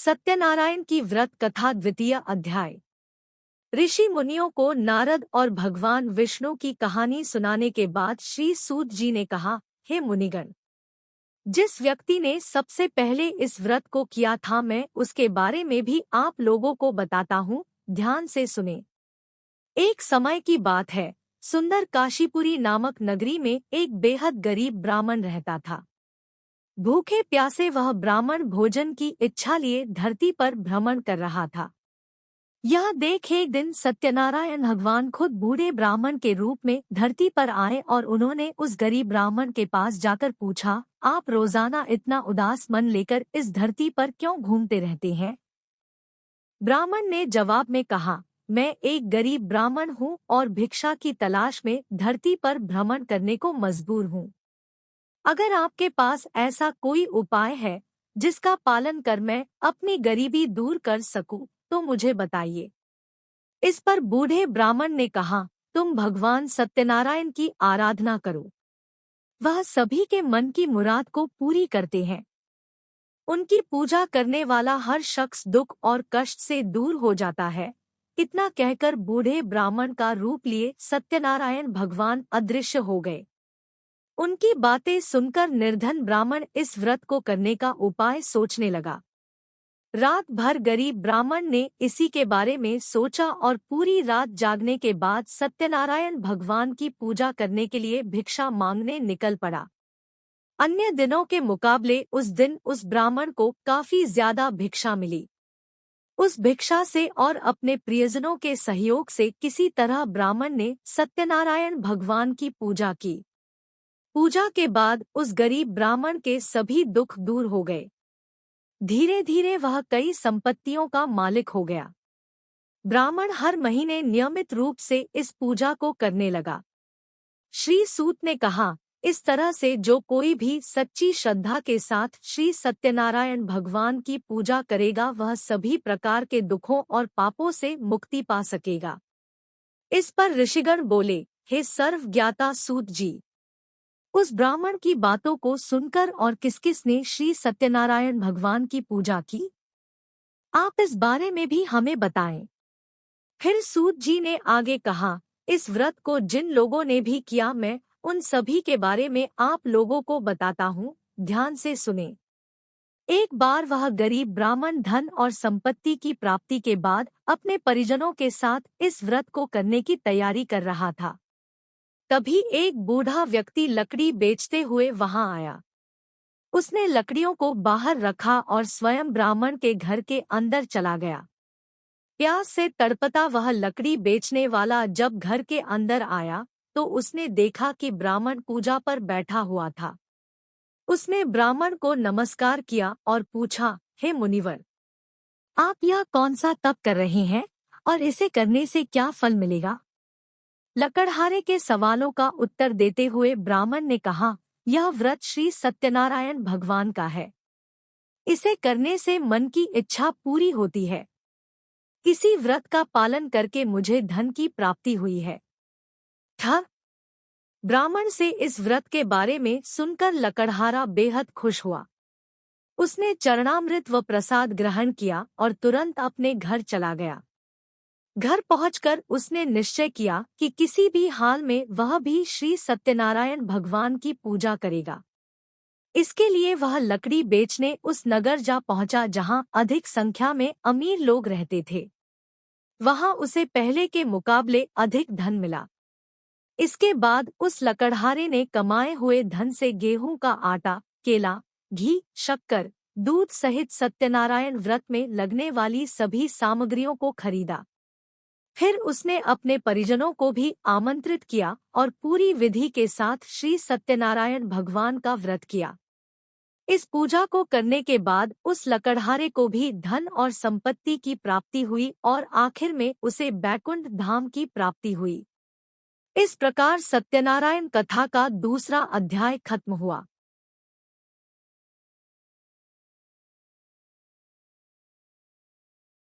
सत्यनारायण की व्रत कथा द्वितीय अध्याय। ऋषि मुनियों को नारद और भगवान विष्णु की कहानी सुनाने के बाद श्री सूत जी ने कहा, हे मुनिगण, जिस व्यक्ति ने सबसे पहले इस व्रत को किया था, मैं उसके बारे में भी आप लोगों को बताता हूँ, ध्यान से सुने। एक समय की बात है, सुंदर काशीपुरी नामक नगरी में एक बेहद गरीब ब्राह्मण रहता था। भूखे प्यासे वह ब्राह्मण भोजन की इच्छा लिए धरती पर भ्रमण कर रहा था। यह देख एक दिन सत्यनारायण भगवान खुद बूढ़े ब्राह्मण के रूप में धरती पर आए और उन्होंने उस गरीब ब्राह्मण के पास जाकर पूछा, आप रोजाना इतना उदास मन लेकर इस धरती पर क्यों घूमते रहते हैं? ब्राह्मण ने जवाब में कहा, मैं एक गरीब ब्राह्मण हूँ और भिक्षा की तलाश में धरती पर भ्रमण करने को मजबूर हूँ। अगर आपके पास ऐसा कोई उपाय है जिसका पालन कर मैं अपनी गरीबी दूर कर सकूं, तो मुझे बताइए। इस पर बूढ़े ब्राह्मण ने कहा, तुम भगवान सत्यनारायण की आराधना करो। वह सभी के मन की मुराद को पूरी करते हैं। उनकी पूजा करने वाला हर शख्स दुख और कष्ट से दूर हो जाता है। इतना कहकर बूढ़े ब्राह्मण का रूप लिए सत्यनारायण भगवान अदृश्य हो गए। उनकी बातें सुनकर निर्धन ब्राह्मण इस व्रत को करने का उपाय सोचने लगा। रात भर गरीब ब्राह्मण ने इसी के बारे में सोचा और पूरी रात जागने के बाद सत्यनारायण भगवान की पूजा करने के लिए भिक्षा मांगने निकल पड़ा। अन्य दिनों के मुकाबले उस दिन उस ब्राह्मण को काफी ज्यादा भिक्षा मिली। उस भिक्षा से और अपने प्रियजनों के सहयोग से किसी तरह ब्राह्मण ने सत्यनारायण भगवान की पूजा की। पूजा के बाद उस गरीब ब्राह्मण के सभी दुख दूर हो गए। धीरे धीरे वह कई संपत्तियों का मालिक हो गया। ब्राह्मण हर महीने नियमित रूप से इस पूजा को करने लगा। श्री सूत ने कहा, इस तरह से जो कोई भी सच्ची श्रद्धा के साथ श्री सत्यनारायण भगवान की पूजा करेगा, वह सभी प्रकार के दुखों और पापों से मुक्ति पा सकेगा। इस पर ऋषिगण बोले, हे सर्वज्ञाता सूत जी, उस ब्राह्मण की बातों को सुनकर और किस ने श्री सत्यनारायण भगवान की पूजा की? आप इस बारे में भी हमें बताएं। फिर सूत जी ने आगे कहा, इस व्रत को जिन लोगों ने भी किया, मैं उन सभी के बारे में आप लोगों को बताता हूँ, ध्यान से सुने। एक बार वह गरीब ब्राह्मण धन और संपत्ति की प्राप्ति के बाद अपने परिजनों के साथ इस व्रत को करने की तैयारी कर रहा था। तभी एक बूढ़ा व्यक्ति लकड़ी बेचते हुए वहां आया। उसने लकड़ियों को बाहर रखा और स्वयं ब्राह्मण के घर के अंदर चला गया। प्यास से तड़पता वह लकड़ी बेचने वाला जब घर के अंदर आया तो उसने देखा कि ब्राह्मण पूजा पर बैठा हुआ था। उसने ब्राह्मण को नमस्कार किया और पूछा, हे मुनिवर, आप यह कौन सा तप कर रहे हैं और इसे करने से क्या फल मिलेगा? लकड़हारे के सवालों का उत्तर देते हुए ब्राह्मण ने कहा, यह व्रत श्री सत्यनारायण भगवान का है। इसे करने से मन की इच्छा पूरी होती है। इसी व्रत का पालन करके मुझे धन की प्राप्ति हुई है। ब्राह्मण से इस व्रत के बारे में सुनकर लकड़हारा बेहद खुश हुआ। उसने चरणामृत व प्रसाद ग्रहण किया और तुरंत अपने घर चला गया। घर पहुंचकर उसने निश्चय किया कि किसी भी हाल में वह भी श्री सत्यनारायण भगवान की पूजा करेगा। इसके लिए वह लकड़ी बेचने उस नगर जा पहुंचा जहां अधिक संख्या में अमीर लोग रहते थे। वहां उसे पहले के मुकाबले अधिक धन मिला। इसके बाद उस लकड़हारे ने कमाए हुए धन से गेहूं का आटा, केला, घी, शक्कर, दूध सहित सत्यनारायण व्रत में लगने वाली सभी सामग्रियों को खरीदा। फिर उसने अपने परिजनों को भी आमंत्रित किया और पूरी विधि के साथ श्री सत्यनारायण भगवान का व्रत किया। इस पूजा को करने के बाद उस लकड़हारे को भी धन और संपत्ति की प्राप्ति हुई और आखिर में उसे बैकुंठ धाम की प्राप्ति हुई। इस प्रकार सत्यनारायण कथा का दूसरा अध्याय खत्म हुआ।